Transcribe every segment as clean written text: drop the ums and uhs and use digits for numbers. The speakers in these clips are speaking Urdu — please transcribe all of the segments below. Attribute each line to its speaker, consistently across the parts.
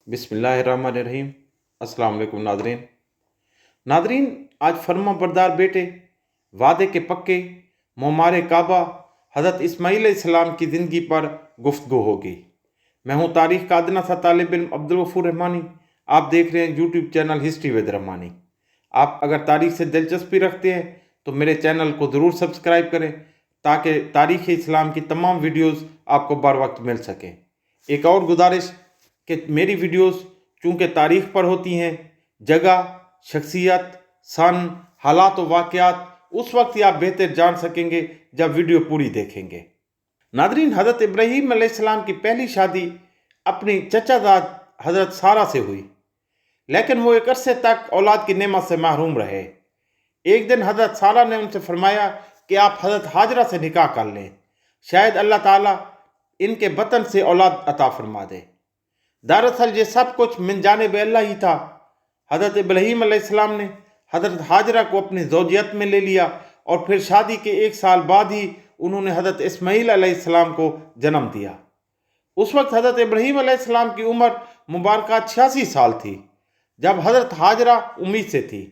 Speaker 1: بسم اللہ الرحمن الرحیم۔ السلام علیکم ناظرین، آج فرما بردار بیٹے، وعدے کے پکے، معمار کعبہ حضرت اسماعیل علیہ السلام کی زندگی پر گفتگو ہوگی۔ میں ہوں تاریخ کا ادنا سا طالب علم عبدالغفور رحمانی۔ آپ دیکھ رہے ہیں یوٹیوب چینل ہسٹری ود رحمانی۔ آپ اگر تاریخ سے دلچسپی رکھتے ہیں تو میرے چینل کو ضرور سبسکرائب کریں تاکہ تاریخ اسلام کی تمام ویڈیوز آپ کو بر وقت مل سکیں۔ ایک اور گزارش کہ میری ویڈیوز چونکہ تاریخ پر ہوتی ہیں، جگہ، شخصیت، سن، حالات و واقعات اس وقت ہی آپ بہتر جان سکیں گے جب ویڈیو پوری دیکھیں گے۔ ناظرین، حضرت ابراہیم علیہ السلام کی پہلی شادی اپنی چچا زاد حضرت سارہ سے ہوئی، لیکن وہ ایک عرصے تک اولاد کی نعمت سے محروم رہے۔ ایک دن حضرت سارہ نے ان سے فرمایا کہ آپ حضرت حاجرہ سے نکاح کر لیں، شاید اللہ تعالیٰ ان کے بطن سے اولاد عطا فرما دے۔ دراصل یہ سب کچھ من جانب اللہ ہی تھا۔ حضرت ابراہیم علیہ السلام نے حضرت حاجرہ کو اپنی زوجیت میں لے لیا اور پھر شادی کے 1 سال بعد ہی انہوں نے حضرت اسماعیل علیہ السلام کو جنم دیا۔ اس وقت حضرت ابراہیم علیہ السلام کی عمر مبارکہ 86 سال تھی۔ جب حضرت حاجرہ امید سے تھی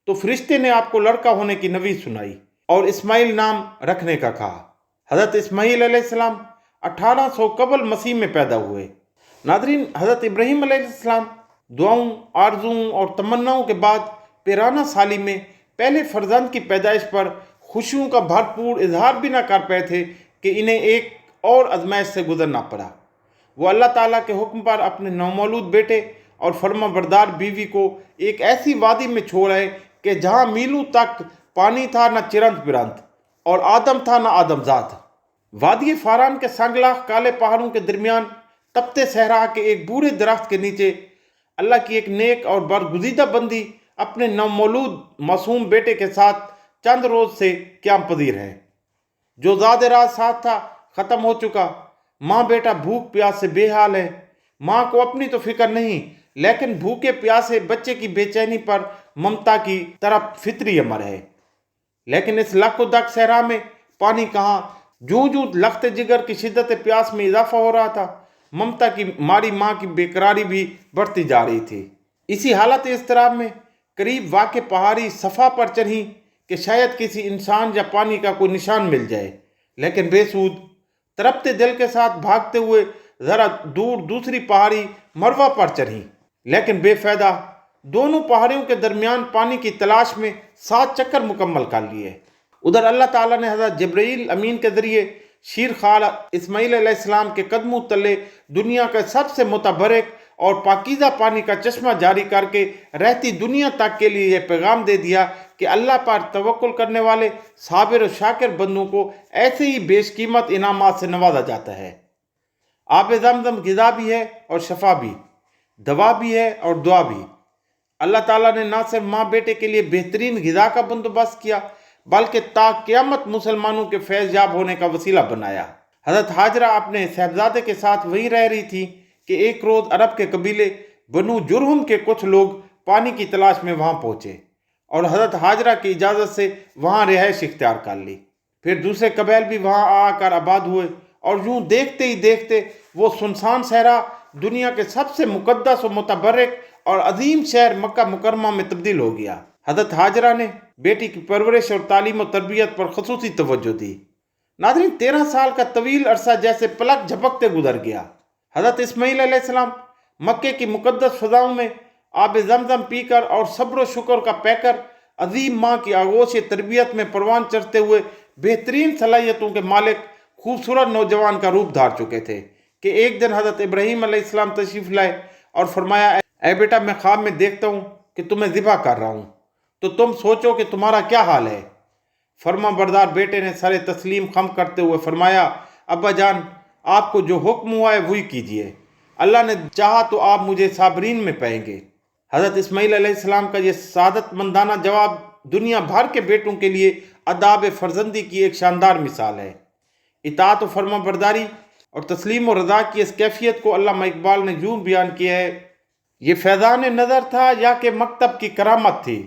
Speaker 1: تو فرشتے نے آپ کو لڑکا ہونے کی نوید سنائی اور اسماعیل نام رکھنے کا کہا۔ حضرت اسماعیل علیہ السلام 1800 قبل مسیح میں پیدا ہوئے۔ ناظرین، حضرت ابراہیم علیہ السلام دعاؤں، آرزوؤں اور تمناؤں کے بعد 53 سالی میں پہلے فرزند کی پیدائش پر خوشیوں کا بھرپور اظہار بھی نہ کر پائے تھے کہ انہیں ایک اور آزمائش سے گزرنا پڑا۔ وہ اللہ تعالیٰ کے حکم پر اپنے نومولود بیٹے اور فرما بردار بیوی کو ایک ایسی وادی میں چھوڑ آئے کہ جہاں میلوں تک پانی تھا نہ چرند پرند، اور آدم تھا نہ آدم زاد۔ وادی فاران کے سنگلاخ کالے پہاڑوں کے درمیان تپتے صحرا کے ایک بوڑھے درخت کے نیچے اللہ کی ایک نیک اور برگزیدہ بندی اپنے نومولود معصوم بیٹے کے ساتھ چند روز سے قیام پذیر ہے۔ جو زاد راز ساتھ تھا ختم ہو چکا۔ ماں بیٹا بھوک پیاس سے بے حال ہے۔ ماں کو اپنی تو فکر نہیں، لیکن بھوکے پیاسے بچے کی بے چینی پر ممتا کی طرف فطری امر ہے۔ لیکن اس لک و دک صحرا میں پانی کہاں؟ جوں جوں لخت جگر کی شدت پیاس میں اضافہ ہو رہا تھا، ممتا کی ماری ماں کی بے قراری بھی بڑھتی جا رہی تھی۔ اسی حالت اضطراب میں قریب واقع پہاڑی صفا پر چڑھی کہ شاید کسی انسان یا پانی کا کوئی نشان مل جائے، لیکن بے سود۔ تڑپتے دل کے ساتھ بھاگتے ہوئے ذرا دور دوسری پہاڑی مروہ پر چڑھی، لیکن بے فائدہ۔ دونوں پہاڑیوں کے درمیان پانی کی تلاش میں 7 چکر مکمل کر لیے۔ ادھر اللہ تعالیٰ نے حضرت جبرائیل امین کے ذریعے شیر خال اسماعیل علیہ السلام کے قدموں تلے دنیا کا سب سے متبرک اور پاکیزہ پانی کا چشمہ جاری کر کے رہتی دنیا تک کے لیے یہ پیغام دے دیا کہ اللہ پر توکل کرنے والے صابر و شاکر بندوں کو ایسے ہی بیش قیمت انعامات سے نوازا جاتا ہے۔ آب زمزم غذا بھی ہے اور شفا بھی، دوا بھی ہے اور دعا بھی۔ اللہ تعالیٰ نے نہ صرف ماں بیٹے کے لیے بہترین غذا کا بندوبست کیا بلکہ تا قیامت مسلمانوں کے فیض یاب ہونے کا وسیلہ بنایا۔ حضرت حاجرہ اپنے صاحبزادے کے ساتھ وہیں رہ رہی تھی کہ ایک روز عرب کے قبیلے بنو جرہم کے کچھ لوگ پانی کی تلاش میں وہاں پہنچے اور حضرت حاجرہ کی اجازت سے وہاں رہائش اختیار کر لی۔ پھر دوسرے قبائل بھی وہاں آ کر آباد ہوئے اور یوں دیکھتے ہی دیکھتے وہ سنسان صحرا دنیا کے سب سے مقدس و متبرک اور عظیم شہر مکہ مکرمہ میں تبدیل ہو گیا۔ حضرت حاجرہ نے بیٹی کی پرورش اور تعلیم و تربیت پر خصوصی توجہ دی۔ ناظرین، 13 سال کا طویل عرصہ جیسے پلک جھپکتے گزر گیا۔ حضرت اسماعیل علیہ السلام مکے کی مقدس فضاؤں میں آب زمزم پی کر اور صبر و شکر کا پے کر عظیم ماں کی آغوش تربیت میں پروان چڑھتے ہوئے بہترین صلاحیتوں کے مالک خوبصورت نوجوان کا روپ دھار چکے تھے کہ ایک دن حضرت ابراہیم علیہ السلام تشریف لائے اور فرمایا، اے بیٹا، میں خواب میں دیکھتا ہوں کہ تمہیں ذبح کر رہا ہوں، تو تم سوچو کہ تمہارا کیا حال ہے۔ فرما بردار بیٹے نے سر تسلیم خم کرتے ہوئے فرمایا، ابا جان، آپ کو جو حکم ہوا ہے وہی کیجئے، اللہ نے چاہا تو آپ مجھے صابرین میں پائیں گے۔ حضرت اسماعیل علیہ السلام کا یہ سعادت مندانہ جواب دنیا بھر کے بیٹوں کے لیے آداب فرزندی کی ایک شاندار مثال ہے۔ اطاعت و فرما برداری اور تسلیم و رضا کی اس کیفیت کو علامہ اقبال نے یوں بیان کیا ہے، یہ فیضان نظر تھا یا کہ مکتب کی کرامت تھی،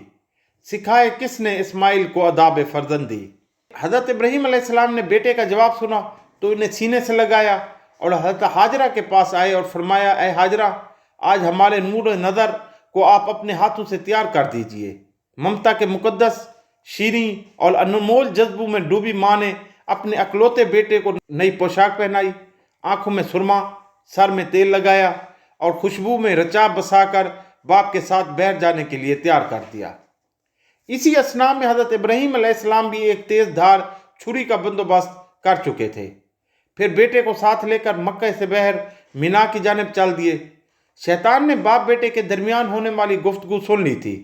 Speaker 1: سکھائے کس نے اسماعیل کو آداب فرزندی۔ حضرت ابراہیم علیہ السلام نے بیٹے کا جواب سنا تو انہیں سینے سے لگایا اور حضرت حاجرہ کے پاس آئے اور فرمایا، اے حاجرہ، آج ہمارے نور نظر کو آپ اپنے ہاتھوں سے تیار کر دیجئے۔ ممتا کے مقدس، شیریں اور انمول جذبوں میں ڈوبی ماں نے اپنے اکلوتے بیٹے کو نئی پوشاک پہنائی، آنکھوں میں سرما، سر میں تیل لگایا اور خوشبو میں رچا بسا کر باپ کے ساتھ بہر جانے کے لیے تیار کر دیا۔ اسی اثناء میں حضرت ابراہیم علیہ السلام بھی ایک تیز دھار چھری کا بندوبست کر چکے تھے۔ پھر بیٹے کو ساتھ لے کر مکہ سے بہر مینا کی جانب چل دیے۔ شیطان نے باپ بیٹے کے درمیان ہونے والی گفتگو سن لی تھی۔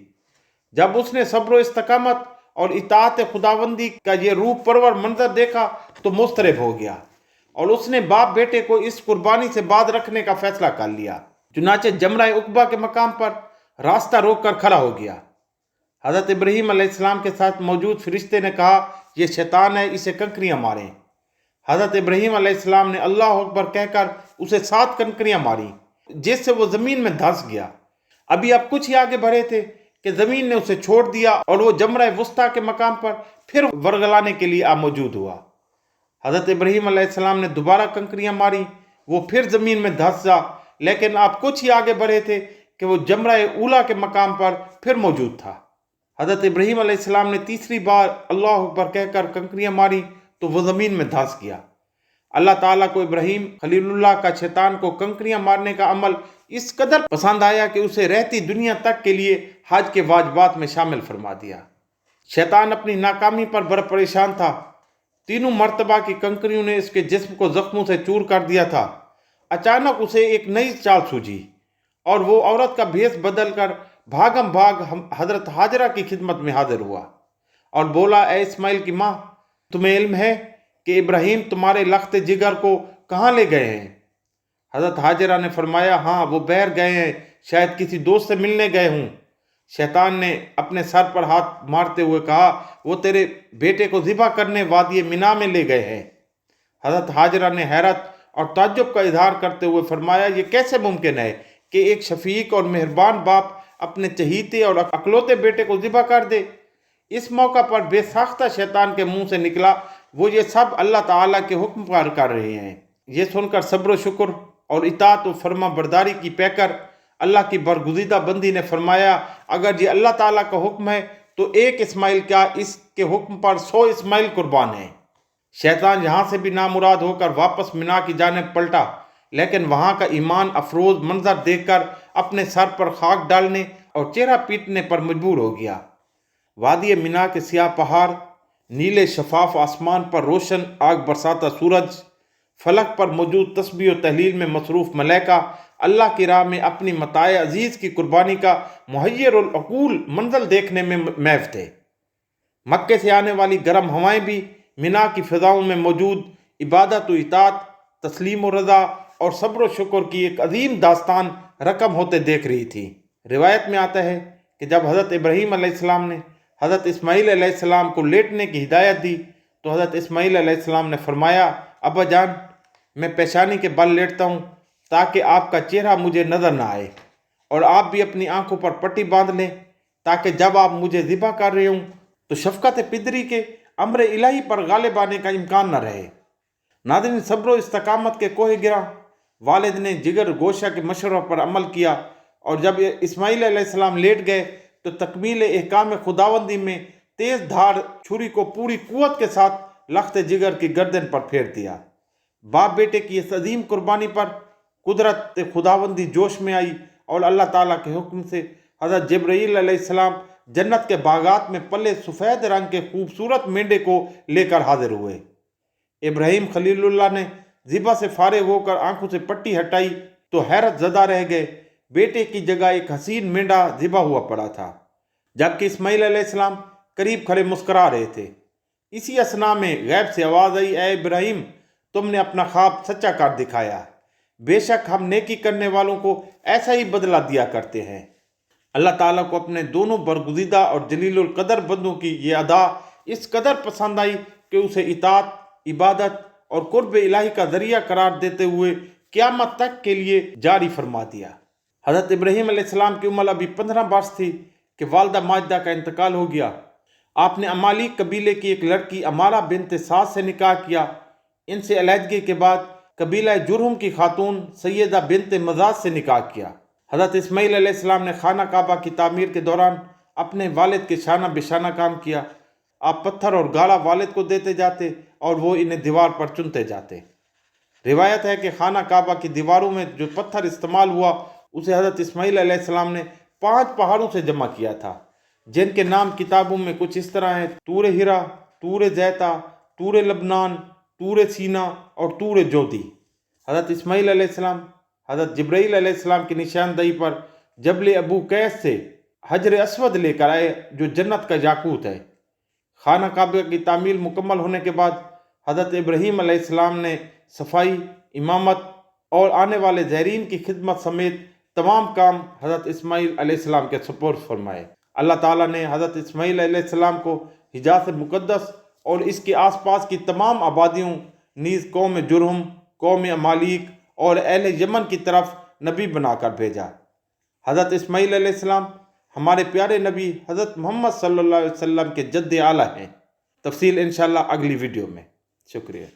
Speaker 1: جب اس نے صبر و استقامت اور اطاعت خداوندی کا یہ روح پرور منظر دیکھا تو مضطرب ہو گیا، اور اس نے باپ بیٹے کو اس قربانی سے باز رکھنے کا فیصلہ کر لیا۔ چنانچہ جمرہ عقبہ کے مقام پر راستہ روک کر کھڑا ہو گیا۔ حضرت ابراہیم علیہ السلام کے ساتھ موجود فرشتے نے کہا، یہ شیطان ہے، اسے کنکریاں ماریں۔ حضرت ابراہیم علیہ السلام نے اللہ اکبر کہہ کر اسے 7 کنکریاں ماری، جس سے وہ زمین میں دھنس گیا۔ ابھی اب کچھ ہی آگے بڑھے تھے کہ زمین نے اسے چھوڑ دیا اور وہ جمرہ وسطیٰ کے مقام پر پھر ورگلانے کے لیے موجود ہوا۔ حضرت ابراہیم علیہ السلام نے دوبارہ کنکریاں ماری، وہ پھر زمین میں دھنسا، لیکن آپ کچھ ہی آگے بڑھے تھے کہ وہ جمرہ اولا کے مقام پر پھر موجود تھا۔ حضرت ابراہیم علیہ السلام نے تیسری بار اللہ اکبر کہہ کر کنکریاں ماری تو وہ زمین میں دھنس گیا۔ اللہ تعالیٰ کو ابراہیم خلیل اللہ کا شیطان کو کنکریاں مارنے کا عمل اس قدر پسند آیا کہ اسے رہتی دنیا تک کے لیے حج کے واجبات میں شامل فرما دیا۔ شیطان اپنی ناکامی پر بڑا پریشان تھا۔ تینوں مرتبہ کی کنکریوں نے اس کے جسم کو زخموں سے چور کر دیا تھا۔ اچانک اسے ایک نئی چال سوجھی اور وہ عورت کا بھیس بدل کر بھاگم بھاگ حضرت حاجرہ کی خدمت میں حاضر ہوا اور بولا، اے اسماعیل کی ماں، تمہیں علم ہے کہ ابراہیم تمہارے لخت جگر کو کہاں لے گئے ہیں؟ حضرت حاجرہ نے فرمایا، ہاں وہ بہر گئے ہیں، شاید کسی دوست سے ملنے گئے ہوں۔ شیطان نے اپنے سر پر ہاتھ مارتے ہوئے کہا، وہ تیرے بیٹے کو ذبح کرنے وادی مینا میں لے گئے ہیں۔ حضرت حاجرہ نے حیرت اور تعجب کا اظہار کرتے ہوئے فرمایا، یہ کیسے ممکن ہے کہ ایک شفیق اور مہربان باپ اپنے چہیتے اور اکلوتے بیٹے کو ذبح کر دے؟ اس موقع پر بے ساختہ شیطان کے منہ سے نکلا، وہ یہ سب اللہ تعالیٰ کے حکم پر کر رہے ہیں۔ یہ سن کر صبر و شکر اور اطاعت و فرما برداری کی پیکر اللہ کی برگزیدہ بندی نے فرمایا، اگر یہ اللہ تعالیٰ کا حکم ہے تو ایک اسماعیل کیا، اس کے حکم پر 100 اسماعیل قربان ہیں۔ شیطان یہاں سے بھی نامراد ہو کر واپس مینا کی جانب پلٹا، لیکن وہاں کا ایمان افروز منظر دیکھ کر اپنے سر پر خاک ڈالنے اور چہرہ پیٹنے پر مجبور ہو گیا۔ وادی مینا کے سیاہ پہاڑ، نیلے شفاف آسمان پر روشن آگ برساتا سورج، فلک پر موجود تسبیح و تحلیل میں مصروف ملائکہ، اللہ کی راہ میں اپنی متاع عزیز کی قربانی کا محیر العقول منظر دیکھنے میں محو تھے۔ مکے سے آنے والی گرم ہوائیں بھی مینا کی فضاؤں میں موجود عبادت و اطاعت، تسلیم و رضا اور صبر و شکر کی ایک عظیم داستان رقم ہوتے دیکھ رہی تھی۔ روایت میں آتا ہے کہ جب حضرت ابراہیم علیہ السلام نے حضرت اسماعیل علیہ السلام کو لیٹنے کی ہدایت دی تو حضرت اسماعیل علیہ السلام نے فرمایا، ابا جان، میں پیشانی کے بل لیٹتا ہوں تاکہ آپ کا چہرہ مجھے نظر نہ آئے، اور آپ بھی اپنی آنکھوں پر پٹی باندھ لیں تاکہ جب آپ مجھے ذبح کر رہے ہوں تو شفقت پدری کے امر الہی پر غالب آنے کا امکان نہ رہے۔ ناظرین، صبر و استقامت کے کوہ گراں والد نے جگر گوشہ کے مشورہ پر عمل کیا، اور جب اسماعیل علیہ السلام لیٹ گئے تو تکمیل احکام خداوندی میں تیز دھار چھری کو پوری قوت کے ساتھ لخت جگر کی گردن پر پھیر دیا۔ باپ بیٹے کی اس عظیم قربانی پر قدرت خداوندی جوش میں آئی اور اللہ تعالیٰ کے حکم سے حضرت جبرائیل علیہ السلام جنت کے باغات میں پلے سفید رنگ کے خوبصورت مینڈے کو لے کر حاضر ہوئے۔ ابراہیم خلیل اللہ نے ذبح سے فارغ ہو کر آنکھوں سے پٹی ہٹائی تو حیرت زدہ رہ گئے۔ بیٹے کی جگہ ایک حسین مینڈا ذبح ہوا پڑا تھا، جبکہ اسماعیل علیہ السلام قریب کھڑے مسکرا رہے تھے۔ اسی اثناء میں غیب سے آواز آئی، اے ابراہیم، تم نے اپنا خواب سچا کر دکھایا، بے شک ہم نیکی کرنے والوں کو ایسا ہی بدلہ دیا کرتے ہیں۔ اللہ تعالیٰ کو اپنے دونوں برگزیدہ اور جلیل القدر بندوں کی یہ ادا اس قدر پسند آئی کہ اسے اطاعت، عبادت اور قرب الہی کا ذریعہ قرار دیتے ہوئے قیامت تک کے لیے جاری فرما دیا۔ حضرت ابراہیم علیہ السلام کی عمر ابھی 15 برس تھی کہ والدہ ماجدہ کا انتقال ہو گیا۔ آپ نے امالیک قبیلے کی ایک لڑکی امارہ بنت سعد سے نکاح کیا۔ ان سے علیحدگی کے بعد قبیلہ جرہم کی خاتون سیدہ بنت مزاج سے نکاح کیا۔ حضرت اسماعیل علیہ السلام نے خانہ کعبہ کی تعمیر کے دوران اپنے والد کے شانہ بشانہ کام کیا۔ آپ پتھر اور گاڑا والد کو دیتے جاتے اور وہ انہیں دیوار پر چنتے جاتے۔ روایت ہے کہ خانہ کعبہ کی دیواروں میں جو پتھر استعمال ہوا اسے حضرت اسماعیل علیہ السلام نے 5 پہاڑوں سے جمع کیا تھا، جن کے نام کتابوں میں کچھ اس طرح ہیں: طور ہرا، طور زیتا، طور لبنان، طور سینا اور طور جودی۔ حضرت اسماعیل علیہ السلام حضرت جبرائیل علیہ السلام کی نشاندہی پر جبل ابو قیس سے حجر اسود لے کر آئے، جو جنت کا یاقوت ہے۔ خانہ کعبہ کی تعمیر مکمل ہونے کے بعد حضرت ابراہیم علیہ السلام نے صفائی، امامت اور آنے والے زائرین کی خدمت سمیت تمام کام حضرت اسماعیل علیہ السلام کے سپرد فرمائے۔ اللہ تعالیٰ نے حضرت اسماعیل علیہ السلام کو حجاز مقدس اور اس کے آس پاس کی تمام آبادیوں نیز قوم جرہم، قوم عمالیق اور اہل یمن کی طرف نبی بنا کر بھیجا۔ حضرت اسماعیل علیہ السلام ہمارے پیارے نبی حضرت محمد صلی اللہ علیہ وسلم کے جد اعلیٰ ہیں۔ تفصیل انشاءاللہ اگلی ویڈیو میں۔ شکریہ۔